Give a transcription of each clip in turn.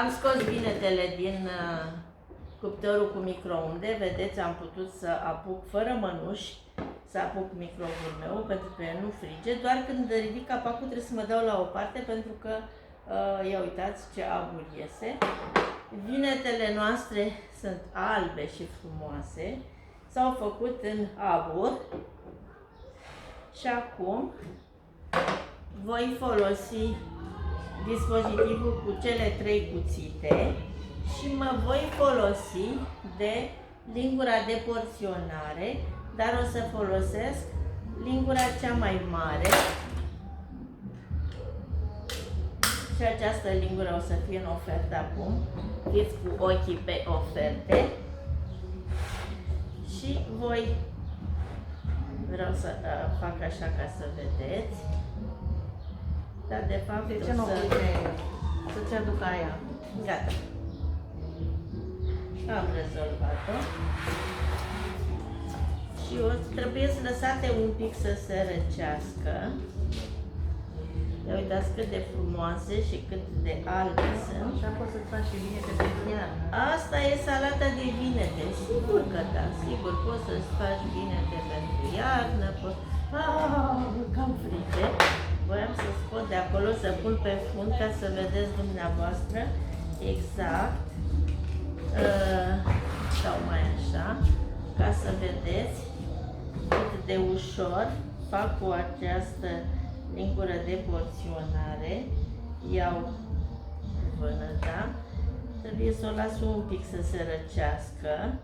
Am scos vinetele din cuptorul cu microunde. Vedeți, am putut să apuc fără mănuși, să apuc microunul meu, pentru că nu frige. Doar când ridic capacul trebuie să mă dau la o parte, pentru că, ia uitați ce abur iese. Vinetele noastre sunt albe și frumoase. S-au făcut în abur. Și acum voi folosi dispozitivul cu cele 3 cuțite și mă voi folosi de lingura de porționare, dar o să folosesc lingura cea mai mare și această lingură o să fie în ofertă acum. Fiți cu ochii pe oferte și vreau să fac așa ca să vedeți. Dar de fapt de ce nu să-ți aduc aia? Gata. Am rezolvat-o. Și trebuie să lăsate un pic să se răcească. Ia uitați cât de frumoase și cât de albe sunt. Așa poți să-ți faci și vinete pentru iarnă. Asta e salata de vinete. Sigur că da, sigur poți să-ți faci vinete pentru iarnă. Cam frige. Voiam să scot de acolo, să pun pe fund ca să vedeți dumneavoastră exact. Sau mai așa, ca să vedeți cât de ușor fac cu această lingură de porționare. Iau vânăta, trebuie să o las un pic să se răcească,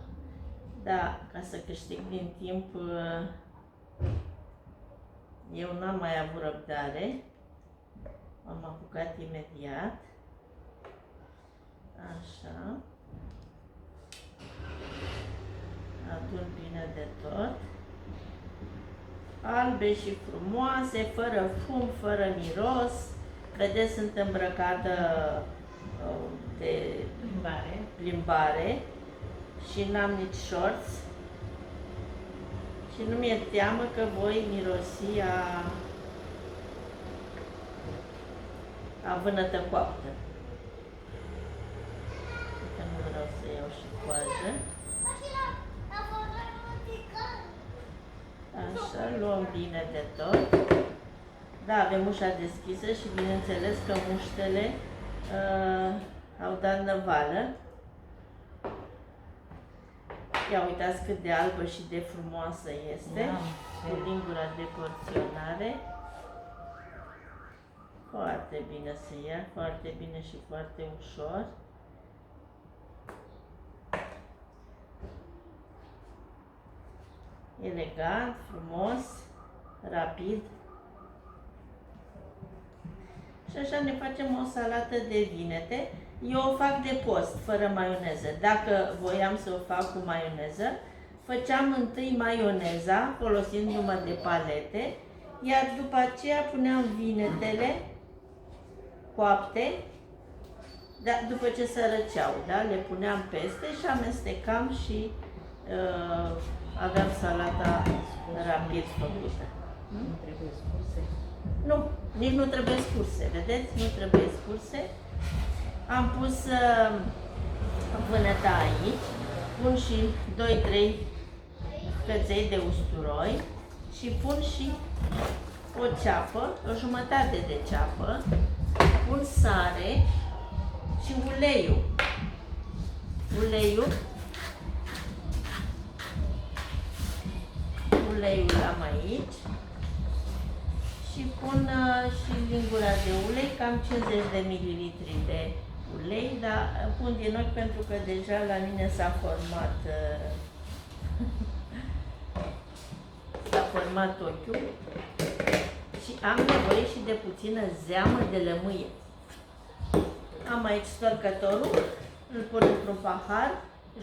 da, ca să câștig din timp. Eu n-am mai avut răbdare, am apucat imediat, așa, adun bine de tot, albe și frumoase, fără fum, fără miros, vedeți, sunt îmbrăcată de plimbare și n-am nici shorts. Și nu mi-e teamă că voi mirosi a vânătă coaptă. Că nu vreau să iau și coajă. Așa, luăm bine de tot. Da, avem ușa deschisă și bineînțeles că muștele au dat năvală. Ia uitați cât de albă și de frumoasă este, cu lingura de porționare. Foarte bine se ia, foarte bine și foarte ușor. Elegant, frumos, rapid. Și așa ne facem o salată de vinete. Eu o fac de post, fără maioneză. Dacă voiam să o fac cu maioneză, făceam întâi maioneza, folosindu-mă de palete, iar după aceea puneam vinetele coapte, dar după ce se răceau, da? Le puneam peste și amestecam și aveam salata rapid făcută. Nu trebuie scurse? Nu, nici nu trebuie scurse, vedeți? Nu trebuie scurse. Am pus vânăta aici, pun și 2-3 căței de usturoi și pun și o ceapă, o jumătate de ceapă, pun sare și uleiul. Uleiul am aici și pun și lingura de ulei, cam 50 de mililitri de ulei, dar pun din ochi pentru că deja la mine s-a format ochiul și am nevoie și de puțină zeamă de lămâie. Am aici storcătorul, îl pun într-un pahar,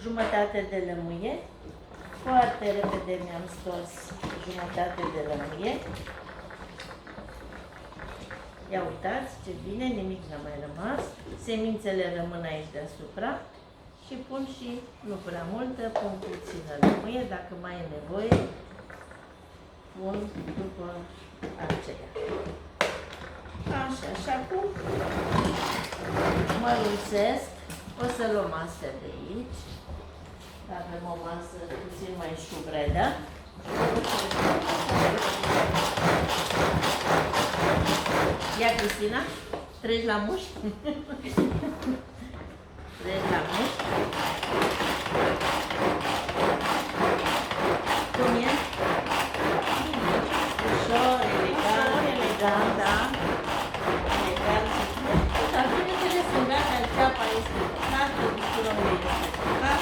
jumătate de lămâie, foarte repede mi-am stors jumătate de lămâie. Ia uitați ce bine, nimic n-a mai rămas. Semințele rămân aici deasupra și pun și, nu prea multă, pun puțină lămâie, dacă mai e nevoie, pun după aceea. Așa, și acum amănunțesc. O să luăm astea de aici. Avem o masă puțin mai șubredă. Ia, Cristina, treci la mușchi. Treci la mușchi. Cum e? Ușor, elegant, da. Elegant. Dar bineînțeles, în gata, ceapa este tocată, busturonul este tocat.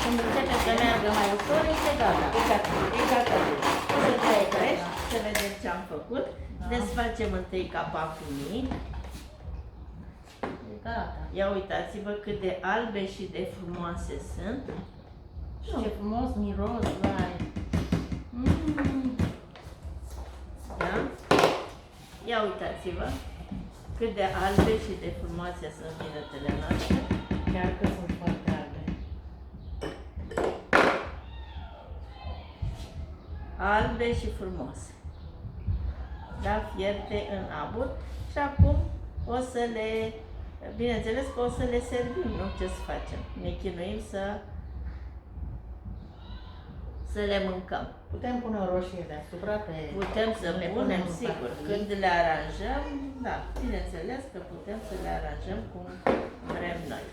Când începe să meargă mai ușor, este gata. Exact. O să te crești, să vedem ce am făcut. Desfacem întâi capacul mic. E gata. Ia uitați-vă cât de albe și de frumoase sunt. Și ce frumos miros, vai. Da? Ia uitați-vă cât de albe și de frumoase sunt vinetele noastre. Chiar că sunt foarte albe. Albe și frumoase. Da? Fierte în abur. Și acum o să le, bineînțeles că o să le servim, nu? Ce să facem? Ne chinuim să le mâncăm. Putem pune o roșie deasupra pe... Putem să le punem, în sigur, farfurii. când le aranjăm, da, bineînțeles că putem să le aranjăm cum vrem noi.